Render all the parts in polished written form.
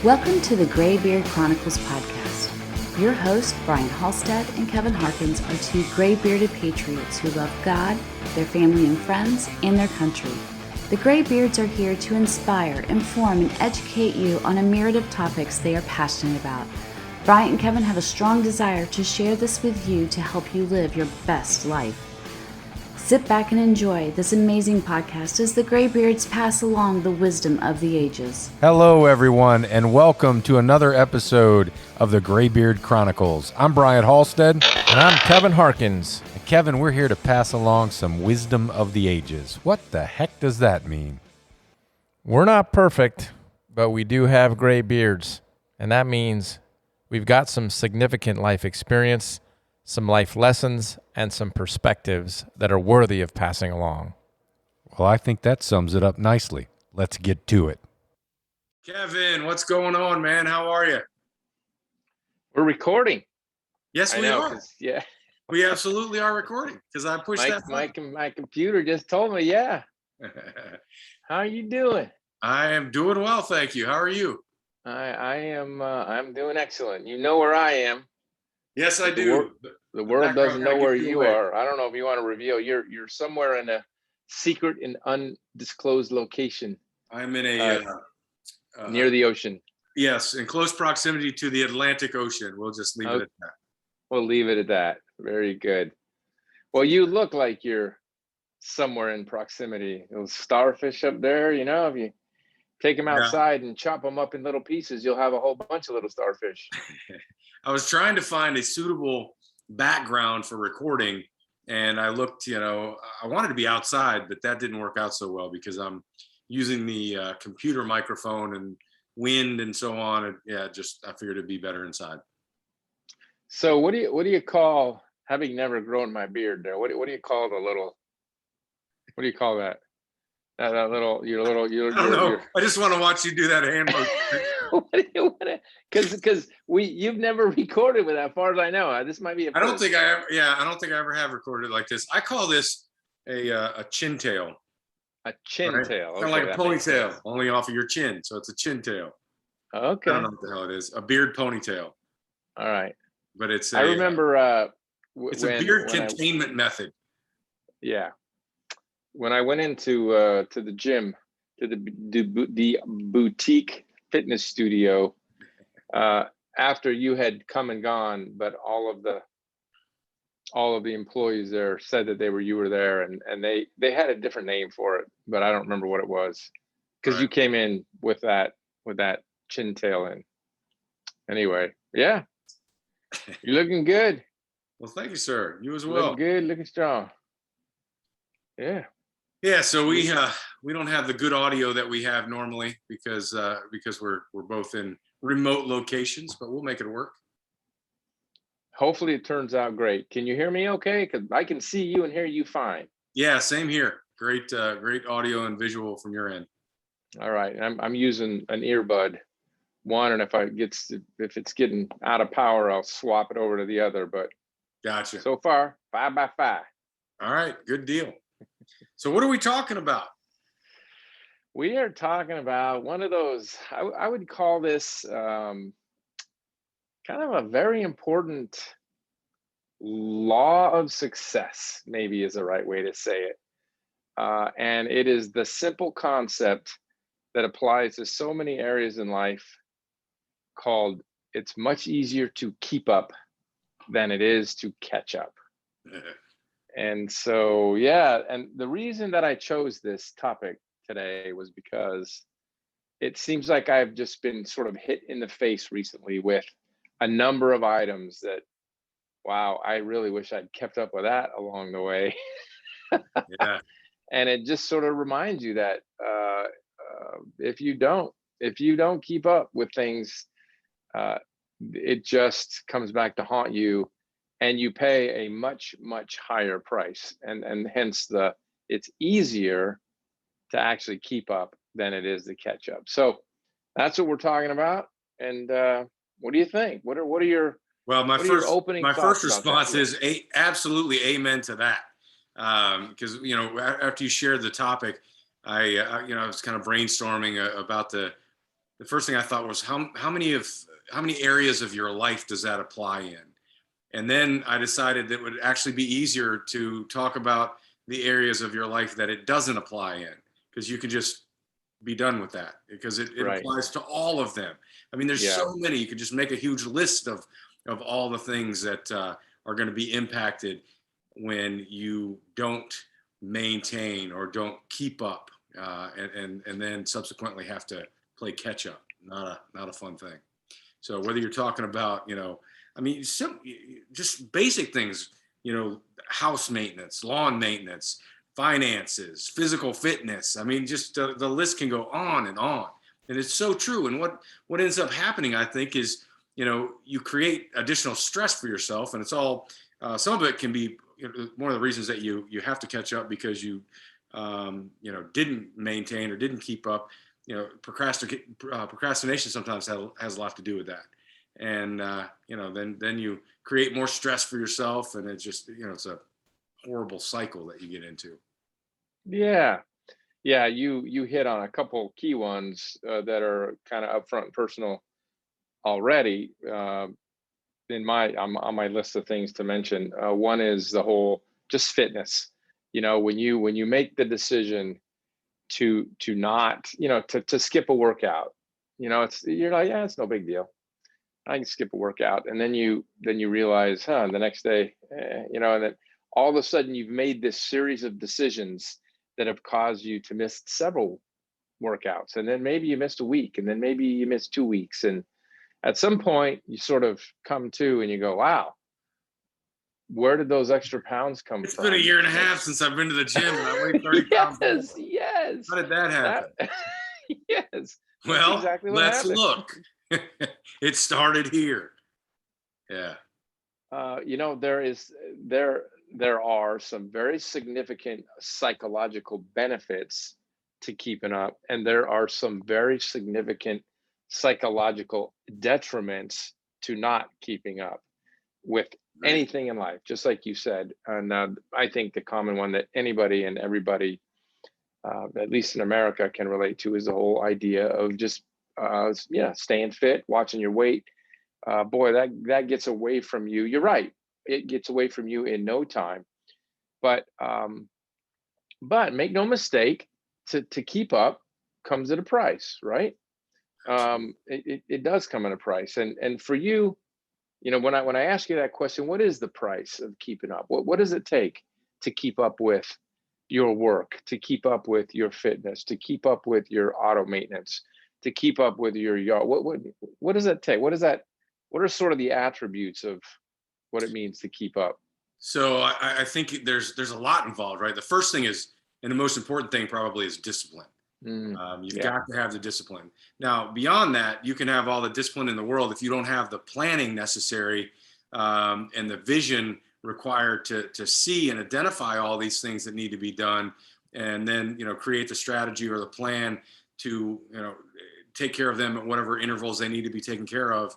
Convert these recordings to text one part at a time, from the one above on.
Welcome to the Graybeard Chronicles podcast. Your hosts, Brian Halstead and Kevin Harkins, are two gray-bearded patriots who love God, their family and friends, and their country. The Graybeards are here to inspire, inform, and educate you on a myriad of topics they are passionate about. Brian and Kevin have a strong desire to share this with you to help you live your best life. Sit back and enjoy this amazing podcast as the Graybeards pass along the wisdom of the ages. Hello, everyone, and welcome to another episode of the Graybeard Chronicles. I'm Brian Halstead. And I'm Kevin Harkins. And Kevin, we're here to pass along some wisdom of the ages. What the heck does that mean? We're not perfect, but we do have gray beards. And that means we've got some significant life experience, some life lessons, and some perspectives that are worthy of passing along. Well, I think that sums it up nicely. Let's get to it. Kevin, what's going on, man? How are you? We're recording. Yes, we are. Yeah, We absolutely are recording because I pushed that my computer just told me. Yeah. How are you doing? I am doing well, thank you. How are you? I am. I'm doing excellent. You know where I am. Yes, I do. The world doesn't know where you are. I don't know if you want to reveal. You're somewhere in a secret and undisclosed location. I'm in a near the ocean. Yes, in close proximity to the Atlantic Ocean. We'll just leave it at that. We'll leave it at that. Very good. Well, you look like you're somewhere in proximity. Those starfish up there, you know, if you take them outside and chop them up in little pieces, you'll have a whole bunch of little starfish. I was trying to find a suitable background for recording, and I looked, I wanted to be outside, but that didn't work out so well because I'm using the computer microphone and wind and so on. And I figured it'd be better inside. So what do you call, having never grown my beard there, what do you call what do you call that? That little, I don't know. I just want to watch you do that hand motion. Because you've never recorded with that, as far as I know. This might be I don't think I ever have recorded like this. I call this a chin tail. A chin tail. Kind of like a ponytail, only off of your chin. So it's a chin tail. Okay. I don't know what the hell it is. A beard ponytail. All right. But it's I remember it's a beard containment method. Yeah. When I went into to the gym, to the boutique fitness studio, after you had come and gone, but all of the employees there said that you were there, and they had a different name for it, but I don't remember what it was, because Right. You came in with that chin tail in. Anyway, yeah, you're looking good. Well, thank you, sir. You as well. Looking good, looking strong. Yeah. Yeah. So we don't have the good audio that we have normally because we're both in remote locations, but we'll make it work. Hopefully it turns out great. Can you hear me okay? Because I can see you and hear you fine. Yeah, same here. Great audio and visual from your end. All right. I'm using an earbud one, and if it's getting out of power, I'll swap it over to the other. But Gotcha. so far, 5 by 5. All right, good deal. So what are we talking about? We are talking about one of those, I would call this kind of a very important law of success, maybe is the right way to say it. And it is the simple concept that applies to so many areas in life, called it's much easier to keep up than it is to catch up. And so, yeah, and the reason that I chose this topic today was because it seems like I've just been sort of hit in the face recently with a number of items that, wow, I really wish I'd kept up with that along the way. Yeah. And it just sort of reminds you that if you don't keep up with things, it just comes back to haunt you, and you pay a much, much higher price. And hence it's easier to actually keep up than it is to catch up. So that's what we're talking about. And what do you think? What are your my first response that? is absolutely amen to that. Because after you shared the topic, I was kind of brainstorming about the the first thing I thought was how many areas of your life does that apply in? And then I decided that it would actually be easier to talk about the areas of your life that it doesn't apply in, because you can just be done with that, because it Right. applies to all of them. I mean, there's so many. You could just make a huge list of all the things that are going to be impacted when you don't maintain or don't keep up, and then subsequently have to play catch up. Not a fun thing. So whether you're talking about, I mean, just basic things, house maintenance, lawn maintenance, finances, physical fitness. I mean, just the list can go on and on. And it's so true. And what ends up happening, I think, is, you create additional stress for yourself. And it's all, some of it can be, one of the reasons that you have to catch up because you, didn't maintain or didn't keep up. Procrastination sometimes has a lot to do with that. And, then you create more stress for yourself. And it's just, it's a horrible cycle that you get into. Yeah. Yeah. You hit on a couple key ones that are kind of upfront and personal already. On my list of things to mention, one is the whole just fitness. When you make the decision to not, to skip a workout, you're like, yeah, it's no big deal. I can skip a workout. And then you realize, the next day, and then all of a sudden you've made this series of decisions that have caused you to miss several workouts. And then maybe you missed a week, and then maybe you missed 2 weeks. And at some point you sort of come to and you go, wow, where did those extra pounds come It's from? been a year and a half since I've been to the gym, and I weighed 30 pounds more. Yes. How did that happen? Yes. Well, exactly what let's happened. look. It started here. Yeah. There are some very significant psychological benefits to keeping up, and there are some very significant psychological detriments to not keeping up with anything in life, just like you said. And I think the common one that anybody and everybody, at least in America, can relate to is the whole idea of just staying fit, watching your weight. Boy, that gets away from you. You're right. It gets away from you in no time. But make no mistake, to keep up comes at a price, right? It does come at a price. And for you, when I ask you that question, what is the price of keeping up? What does it take to keep up with your work, to keep up with your fitness, to keep up with your auto maintenance, to keep up with your yard? What does that take? What are sort of the attributes of what it means to keep up? So I think there's a lot involved, right? The first thing is, and the most important thing probably, is discipline. You've got to have the discipline. Now, beyond that, you can have all the discipline in the world if you don't have the planning necessary, and the vision required to see and identify all these things that need to be done, and then create the strategy or the plan to take care of them at whatever intervals they need to be taken care of.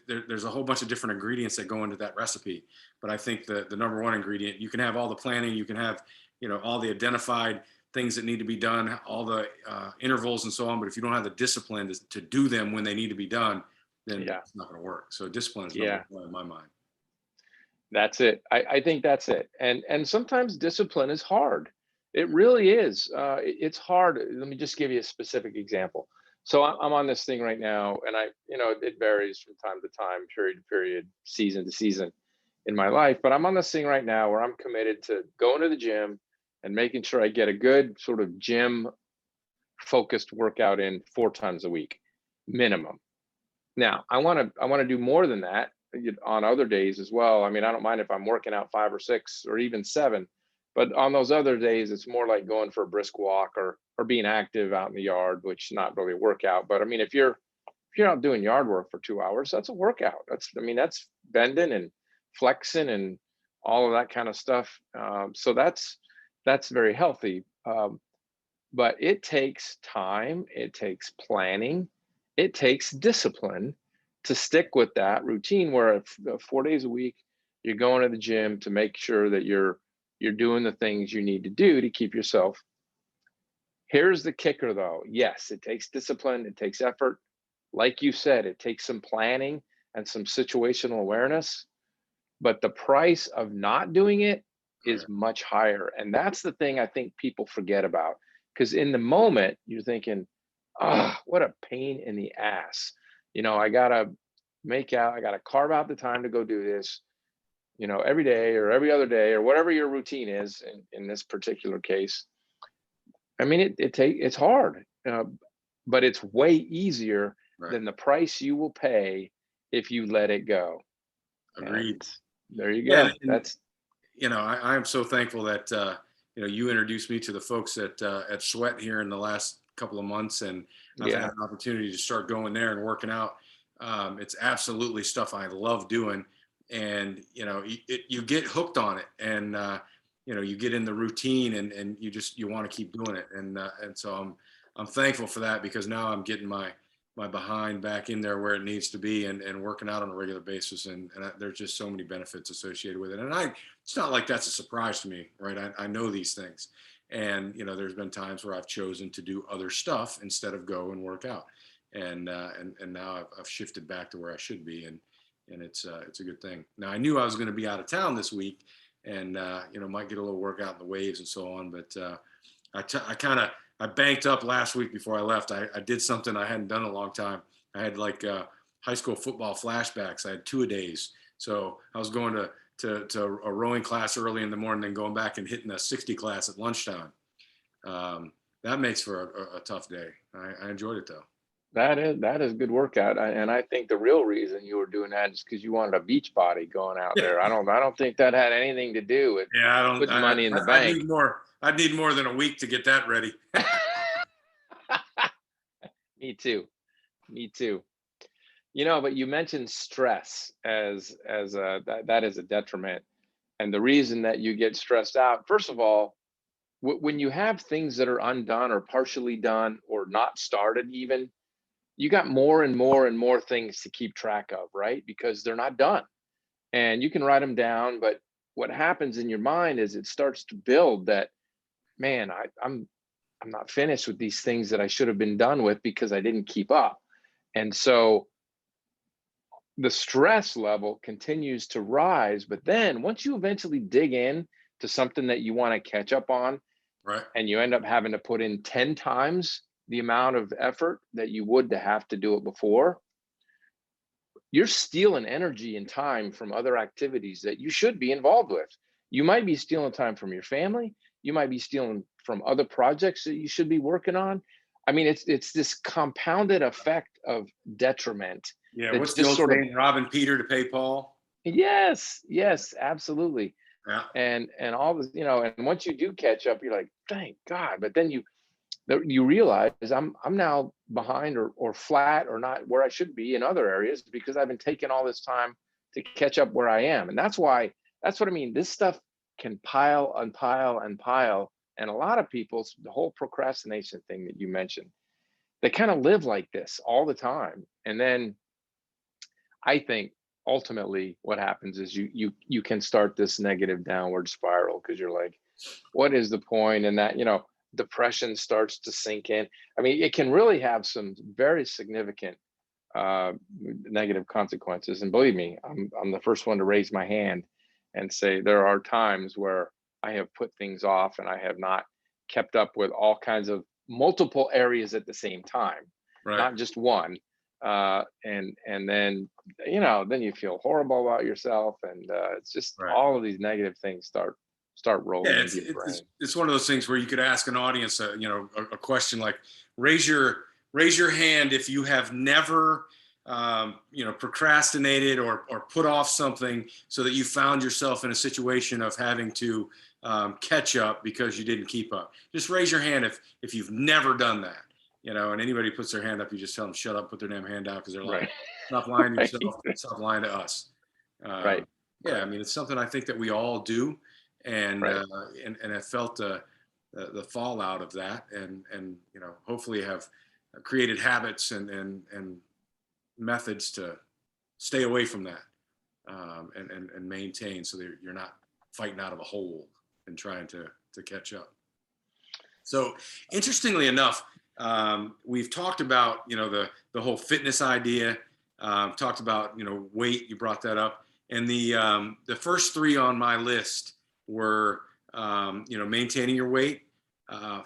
There's a whole bunch of different ingredients that go into that recipe, but I think the number one ingredient, you can have all the planning, you can have all the identified things that need to be done, all the intervals and so on, but if you don't have the discipline to do them when they need to be done, then it's not going to work. So discipline is number one in my mind. That's it. I think that's it. And sometimes discipline is hard. It really is. It's hard. Let me just give you a specific example. So I'm on this thing right now, and it varies from time to time, period to period, season to season in my life. But I'm on this thing right now where I'm committed to going to the gym and making sure I get a good sort of gym focused workout in 4 times a week, minimum. Now, I want to do more than that on other days as well. I mean, I don't mind if I'm working out 5 or 6 or even 7, but on those other days, it's more like going for a brisk walk or being active out in the yard, which is not really a workout. But I mean, if you're not doing yard work for 2 hours, that's a workout. That's bending and flexing and all of that kind of stuff. So that's very healthy. But it takes time, it takes planning, it takes discipline to stick with that routine where 4 days a week you're going to the gym to make sure that you're doing the things you need to do to keep yourself Here's the kicker though. Yes, it takes discipline, it takes effort. Like you said, it takes some planning and some situational awareness, but the price of not doing it is much higher. And that's the thing I think people forget about. Because in the moment, you're thinking, oh, what a pain in the ass. I got to carve out the time to go do this, every day or every other day or whatever your routine is in this particular case. I mean, it's hard, but it's way easier than the price you will pay if you let it go. Agreed. And there you go. That's, I am so thankful that, you introduced me to the folks at Sweat here in the last couple of months, and I've had an opportunity to start going there and working out. It's absolutely stuff I love doing, and you get hooked on it, and you get in the routine, and you want to keep doing it, and so I'm thankful for that, because now I'm getting my behind back in there where it needs to be, and working out on a regular basis, and there's just so many benefits associated with it, and it's not like that's a surprise to me, right? I know these things, and there's been times where I've chosen to do other stuff instead of go and work out, and now I've shifted back to where I should be, and it's a good thing. Now, I knew I was going to be out of town this week, and might get a little workout in the waves and so on, but I banked up last week before I left. I did something I hadn't done in a long time. I had high school football flashbacks. I had 2-a-days. So I was going to a rowing class early in the morning, then going back and hitting a 60 class at lunchtime. That makes for a tough day. I enjoyed it though. that is a good workout. And I think the real reason you were doing that is because you wanted a beach body going out there. I don't think that had anything to do with putting money in the bank. I'd need more than a week to get that ready. Me too. But you mentioned stress as that is a detriment. And the reason that you get stressed out, first of all, when you have things that are undone or partially done or not started even, you got more and more and more things to keep track of, right? Because they're not done. And you can write them down, but what happens in your mind is it starts to build that, man, I'm not finished with these things that I should have been done with because I didn't keep up. And so the stress level continues to rise. But then once you eventually dig in to something that you want to catch up on, right, and you end up having to put in 10 times the amount of effort that you would to have to do it before, you're stealing energy and time from other activities that you should be involved with. You might be stealing time from your family. You might be stealing from other projects that you should be working on. I mean, it's this compounded effect of detriment. Yeah, what's the old saying? Robbing Peter to pay Paul. Yes, absolutely. Yeah. And all this, and once you do catch up, you're like, thank God. But then you realize I'm now behind or flat or not where I should be in other areas because I've been taking all this time to catch up where I am. And that's what I mean. This stuff can pile and pile and pile. And a lot of people, the whole procrastination thing that you mentioned, they kind of live like this all the time. And then I think ultimately what happens is you can start this negative downward spiral because you're like, what is the point? And that, depression starts to sink in. I mean, it can really have some very significant negative consequences. And believe me, I'm the first one to raise my hand and say there are times where I have put things off and I have not kept up with all kinds of multiple areas at the same time, right, not just one. And then, then you feel horrible about yourself. And it's just all of these negative things start rolling into your brain. It's one of those things where you could ask an audience, a question like, raise your hand if you have never, procrastinated or put off something so that you found yourself in a situation of having to catch up because you didn't keep up. Just raise your hand if you've never done that. And anybody puts their hand up, you just tell them, shut up, put their damn hand out because they're lying. Stop lying to yourself, stop lying to us. Right. Yeah, I mean, it's something I think that we all do. And and I felt the fallout of that, and hopefully have created habits and methods to stay away from that, and maintain so that you're not fighting out of a hole and trying to catch up. So interestingly enough, we've talked about, you know, the whole fitness idea, talked about, you know, weight, you brought that up. And the first three on my list were, you know, maintaining your weight,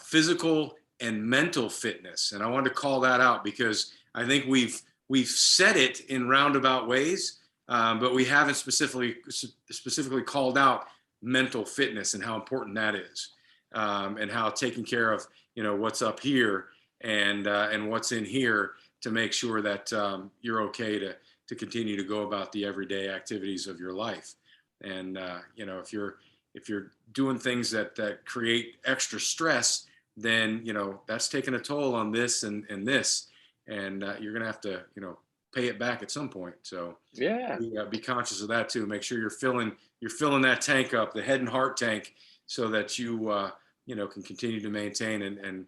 physical and mental fitness. And I wanted to call that out because I think we've said it in roundabout ways, but we haven't specifically called out mental fitness and how important that is, and how taking care of, you know, what's up here and what's in here to make sure that you're okay to continue to go about the everyday activities of your life. And you know, if you're doing things that create extra stress, then, you know, that's taking a toll on this and this, and you're gonna have to, you know, pay it back at some point. So Yeah. be conscious of that too. Make sure you're filling that tank up, the head and heart tank, so that you know, can continue to maintain and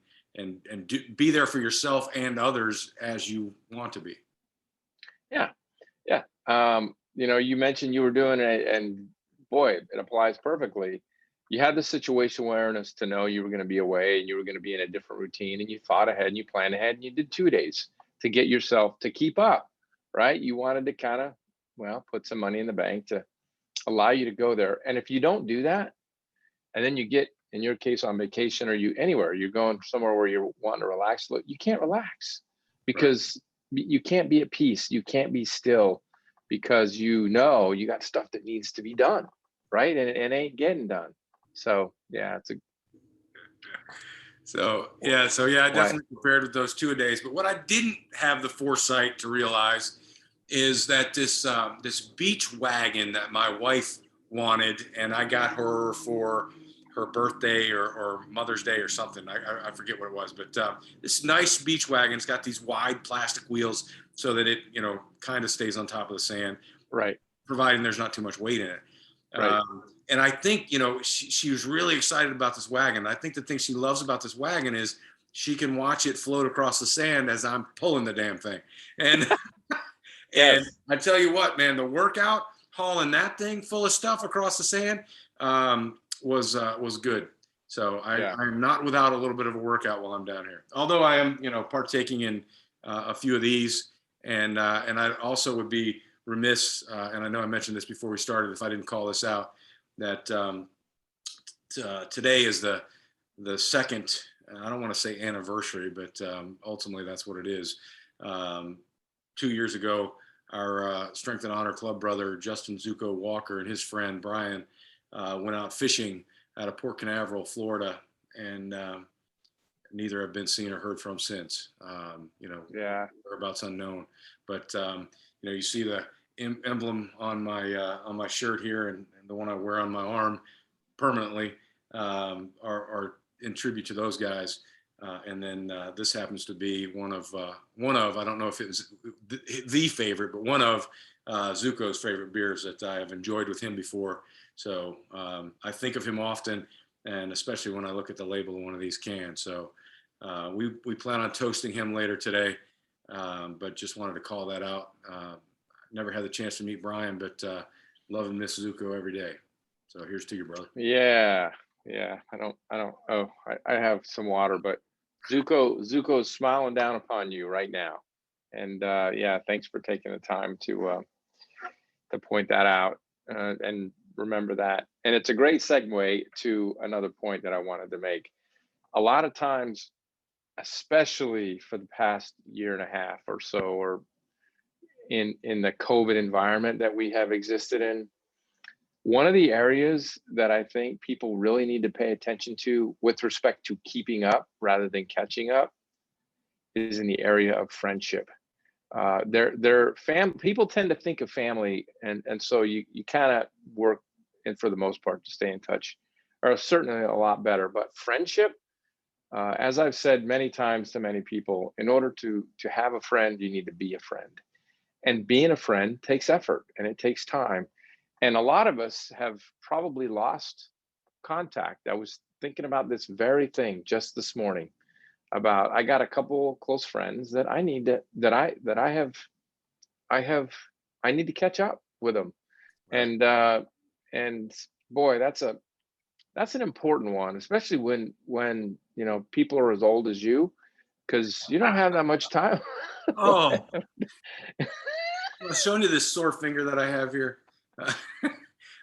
be there for yourself and others as you want to be. Yeah. Yeah. You know, you mentioned you were doing it, and boy, it applies perfectly. You had the situation awareness to know you were going to be away and you were going to be in a different routine, and you thought ahead and you planned ahead and you did 2 days to get yourself to keep up, right? You wanted to kind of, well, put some money in the bank to allow you to go there. And if you don't do that, and then you get, in your case, on vacation, or you anywhere, you're going somewhere where you're wanting to relax, look, you can't relax because you can't be at peace. You can't be still because you know you got stuff that needs to be done, right? And it ain't getting done. So yeah, it's a So yeah, I why. definitely prepared with those 2 days. But what I didn't have the foresight to realize is that this beach wagon that my wife wanted, and I got her for her birthday or Mother's Day or something. I forget what it was, but this nice beach wagon. It's got these wide plastic wheels so that it, you know, kind of stays on top of the sand, Right, providing there's not too much weight in it. right. And I think, you know, she was really excited about this wagon. I think the thing she loves about this wagon is she can watch it float across the sand as I'm pulling the damn thing. And and Yes. I tell you what, man, the workout hauling that thing full of stuff across the sand was good. So Yeah. I'm not without a little bit of a workout while I'm down here. Although I am, you know, partaking in a few of these, and I also would be remiss, and I know I mentioned this before we started, if I didn't call this out, that today is the second. I don't want to say anniversary, but ultimately that's what it is. 2 years ago, our Strength and Honor Club brother Justin Zuko Walker and his friend Brian went out fishing out of Port Canaveral, Florida, and neither have been seen or heard from since. You know, Yeah. whereabouts unknown. But you know, you see the emblem on my shirt here, and the one I wear on my arm permanently are in tribute to those guys. And then this happens to be one of I don't know if it was the favorite, but one of Zuko's favorite beers that I have enjoyed with him before. So I think of him often, and especially when I look at the label of one of these cans. So we plan on toasting him later today, but just wanted to call that out. Never had the chance to meet Brian, but love and miss Zuko every day. So here's to you, brother. Yeah. Yeah. I don't, oh, I have some water, but Zuko's smiling down upon you right now. And yeah, thanks for taking the time to point that out, and remember that. And it's a great segue to another point that I wanted to make. A lot of times, especially for the past year and a half or so, or in the COVID environment that we have existed in, one of the areas that I think people really need to pay attention to with respect to keeping up rather than catching up is in the area of friendship. People tend to think of family, and so you kind of work, and for the most part, to stay in touch, are certainly a lot better. But friendship, as I've said many times to many people, in order to have a friend, you need to be a friend, and being a friend takes effort and it takes time. And a lot of us have probably lost contact. I was thinking about this very thing just this morning. About I got a couple close friends that I need to I need to catch up with them. Right. And boy, that's That's an important one, especially when people are as old as you, because you don't have that much time. Oh, I'm showing you this sore finger that I have here.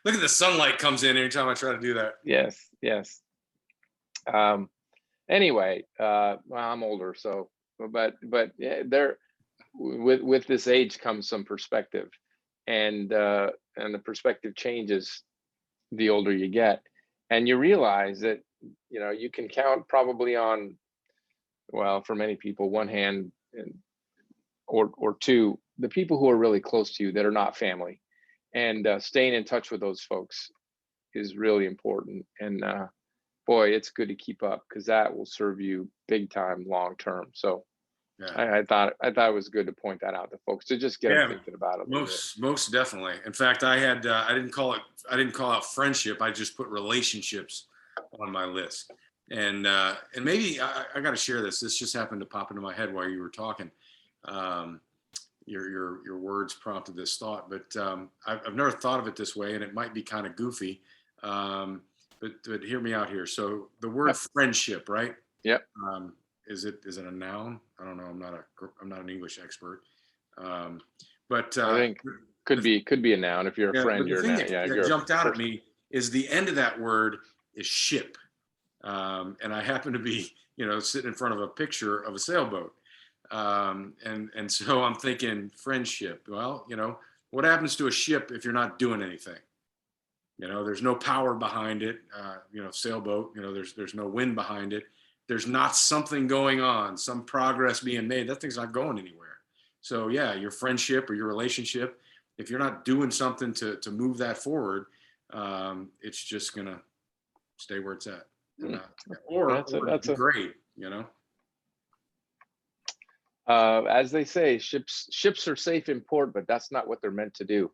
Look at the sunlight comes in anytime I try to do that. Yes, yes. Anyway, well, I'm older, so but yeah, there with this age comes some perspective, and the perspective changes the older you get, and you realize that you can count probably on, well, for many people, one hand, or two, the people who are really close to you that are not family, and staying in touch with those folks is really important. And boy, it's good to keep up, because that will serve you big time long term. So Yeah. I thought it was good to point that out to folks, to just get them thinking about it a little bit. Most definitely. In fact, I didn't call out friendship. I just put relationships on my list. And maybe I got to share this. This just happened to pop into my head while you were talking. Your words prompted this thought, but I've never thought of it this way, and it might be kind of goofy. But hear me out here. So the word friendship, right? Yep. Is it a noun? I don't know. I'm not an English expert. But I think could be a noun. If you're a friend, you're a noun. That jumped out at me is the end of that word is ship. And I happen to be, sitting in front of a picture of a sailboat. And so I'm thinking friendship. Well, what happens to a ship if you're not doing anything? There's no power behind it. Sailboat, there's no wind behind it. There's not something going on, some progress being made. That thing's not going anywhere. So yeah, your friendship or your relationship, if you're not doing something to move that forward, it's just gonna stay where it's at. Or that's great, As they say, ships are safe in port, but that's not what they're meant to do.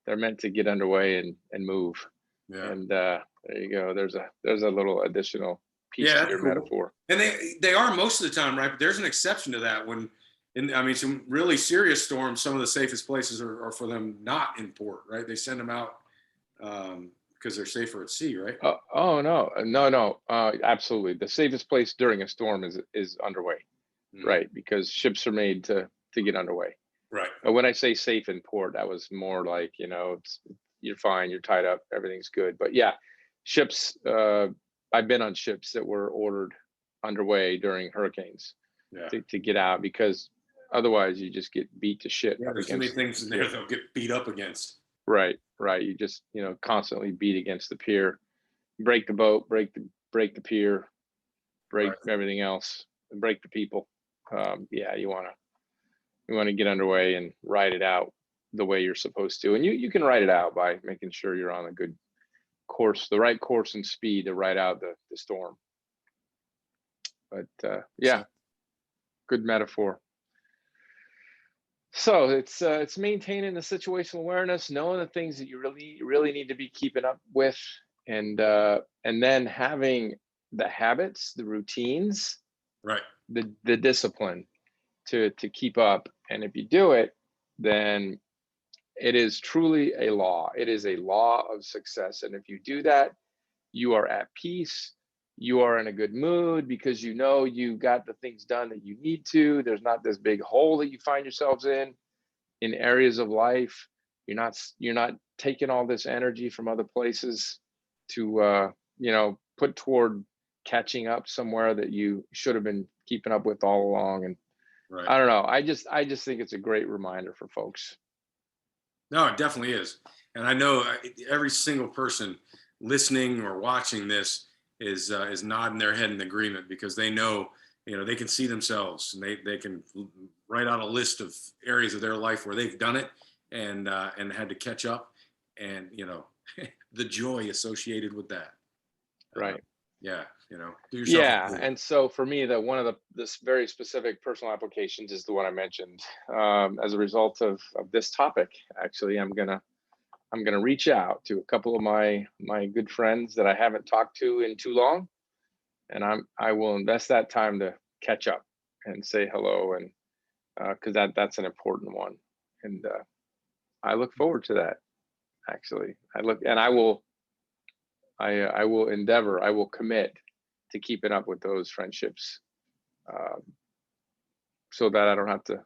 They're meant to get underway and move. Yeah. And there you go. There's a little additional piece to your metaphor. And they are most of the time, right? But there's an exception to that when, some really serious storms, some of the safest places are for them not in port, right? They send them out because they're safer at sea, right? No. Absolutely. The safest place during a storm is underway, right? Because ships are made to get underway. Right. But when I say safe in port, that was more like, you're fine, you're tied up, everything's good. But yeah, ships, I've been on ships that were ordered underway during hurricanes to get out, because otherwise you just get beat to shit. Yeah, there's too many things in there they'll get beat up against. Right. You just, constantly beat against the pier, break the boat, break the pier, break everything else, and break the people. You want to get underway and ride it out the way you're supposed to. And you can ride it out by making sure you're on a good course, the right course and speed to ride out the storm. But good metaphor. So it's maintaining the situational awareness, knowing the things that you really need to be keeping up with, and then having the habits, the routines, right, the discipline to keep up. And if you do it, then it is truly a law. It is a law of success. And if you do that, you are at peace. You are in a good mood because you got the things done that you need to. There's not this big hole that you find yourselves in areas of life. You're not taking all this energy from other places to put toward catching up somewhere that you should have been keeping up with all along. And right. I don't know. I just think it's a great reminder for folks. No, it definitely is. And I know every single person listening or watching this is nodding their head in agreement, because they know, they can see themselves, and they can write out a list of areas of their life where they've done it and had to catch up, and the joy associated with that. Right. Do yourself. And so for me, one of this very specific personal applications is the one I mentioned. As a result of this topic, actually, I'm gonna reach out to a couple of my good friends that I haven't talked to in too long, and I will invest that time to catch up and say hello, and because that's an important one, and I look forward to that. Actually, I will I will endeavor, I will commit to keeping up with those friendships, so that I don't have to,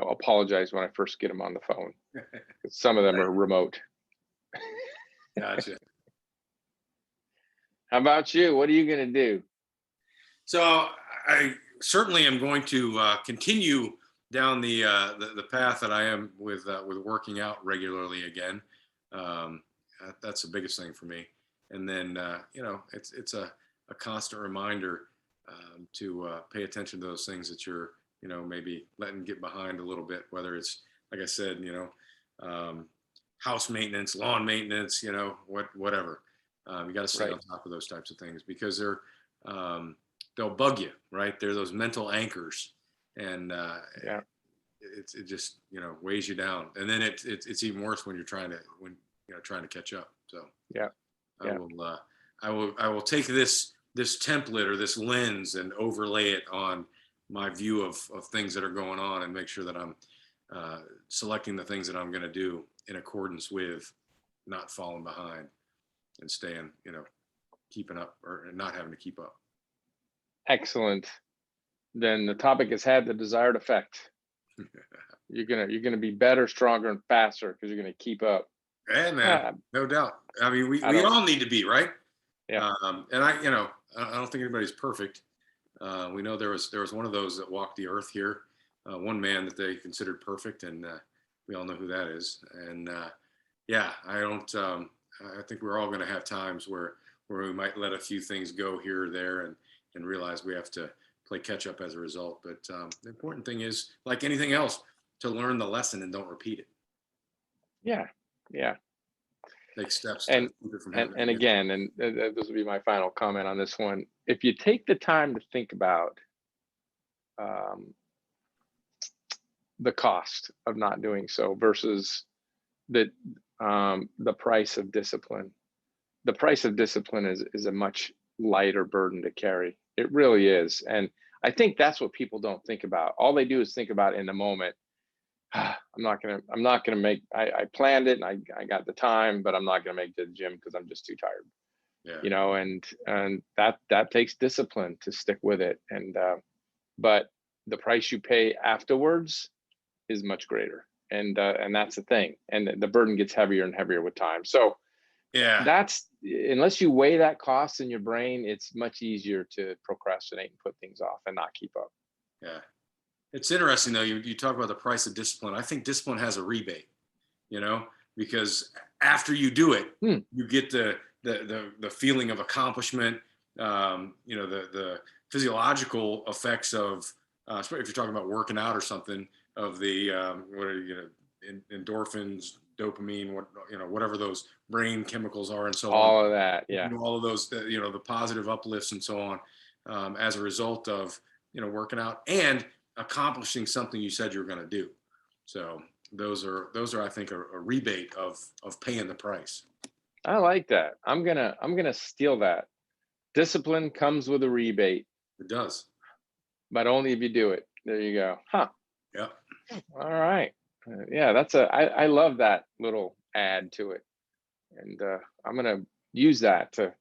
apologize when I first get them on the phone. 'Cause some of them are remote. Gotcha. How about you? What are you going to do? So I certainly am going to continue down the path that I am with working out regularly again. That's the biggest thing for me. And then it's a constant reminder to pay attention to those things that you're maybe letting get behind a little bit. Whether it's, like I said, house maintenance, lawn maintenance, whatever. You got to stay Right. on top of those types of things because they'll bug you, right? They're those mental anchors, and Yeah. it just weighs you down, and then it's even worse when you're trying to catch up. So Yeah. Yeah. I will take this template or this lens and overlay it on my view of things that are going on and make sure that I'm selecting the things that I'm going to do in accordance with not falling behind and staying, keeping up or not having to keep up. Excellent. Then the topic has had the desired effect. You're gonna be better, stronger, and faster because you're gonna keep up. Hey, man, no doubt. I mean, we all need to be, right? Yeah. And I don't think anybody's perfect. We know there was one of those that walked the earth here, one man that they considered perfect, and we all know who that is. And I think we're all going to have times where we might let a few things go here or there and realize we have to play catch up as a result. But the important thing is, like anything else, to learn the lesson and don't repeat it. Yeah. Yeah. Take steps. And keep it from happening again, and this will be my final comment on this one. If you take the time to think about the cost of not doing so versus the price of discipline, the price of discipline is a much lighter burden to carry. It really is. And I think that's what people don't think about. All they do is think about in the moment. I'm not gonna make. I planned it and I got the time, but I'm not gonna make it to the gym because I'm just too tired. Yeah. And that takes discipline to stick with it. And but the price you pay afterwards is much greater. And that's the thing. And the burden gets heavier and heavier with time. So Yeah. that's, unless you weigh that cost in your brain, it's much easier to procrastinate and put things off and not keep up. Yeah. It's interesting though. You talk about the price of discipline. I think discipline has a rebate, because after you do it, you get the feeling of accomplishment. The physiological effects of, especially if you're talking about working out or something, of the endorphins, dopamine, whatever those brain chemicals are, and so on. All of that, yeah. All of those, the positive uplifts and so on, as a result of working out and accomplishing something you said you were going to do. So those are I think a rebate of paying the price. I like that. I'm gonna steal that. Discipline comes with a rebate. It does, but only if you do it. There you go. Huh. Yeah. All right. Yeah, I love that little add to it, and I'm gonna use that to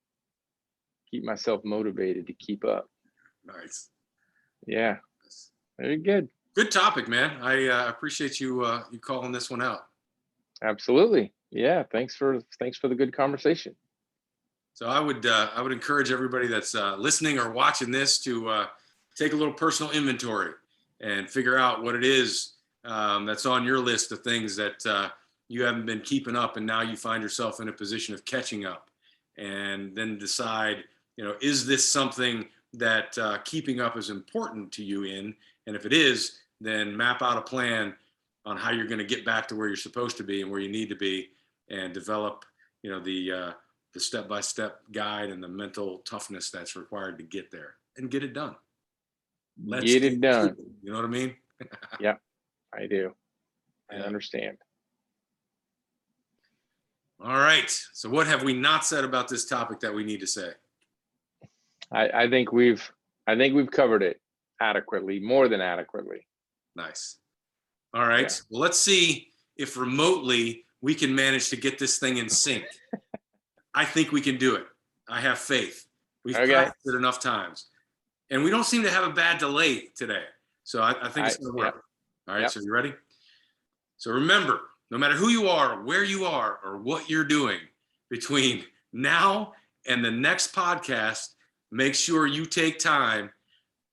keep myself motivated to keep up. Nice. Yeah. Very good. Good topic, man. I appreciate you calling this one out. Absolutely. Yeah. Thanks for the good conversation. So I would encourage everybody that's listening or watching this to take a little personal inventory and figure out what it is that's on your list of things that you haven't been keeping up, and now you find yourself in a position of catching up, and then decide, is this something that keeping up is important to you in? And if it is, then map out a plan on how you're going to get back to where you're supposed to be and where you need to be, and develop, the step-by-step guide and the mental toughness that's required to get there and get it done. Get it done. You know what I mean? Yeah, I do. I Yeah. understand. All right. So what have we not said about this topic that we need to say? I think we've covered it adequately, more than adequately. Nice. All right. Yeah. Well, let's see if remotely we can manage to get this thing in sync. I think we can do it. I have faith. We've Okay. practiced it enough times. And we don't seem to have a bad delay today. So I think it's going to work. Yep. All right, Yep. so you ready? So remember, no matter who you are, where you are, or what you're doing between now and the next podcast, make sure you take time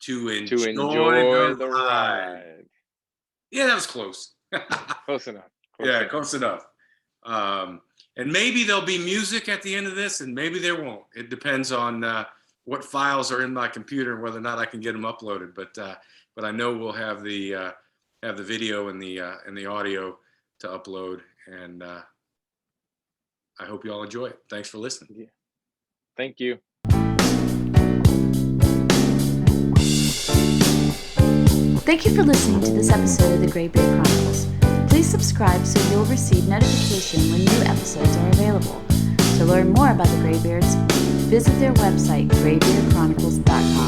to enjoy the ride. Yeah, that was close. Close enough. Close enough. And maybe there'll be music at the end of this, and maybe there won't. It depends on what files are in my computer and whether or not I can get them uploaded. But I know we'll have the video and the audio to upload, and I hope you all enjoy it. Thanks for listening. Yeah. Thank you. Thank you for listening to this episode of the Graybeard Chronicles. Please subscribe so you'll receive notification when new episodes are available. To learn more about the Graybeards, visit their website, graybeardchronicles.com.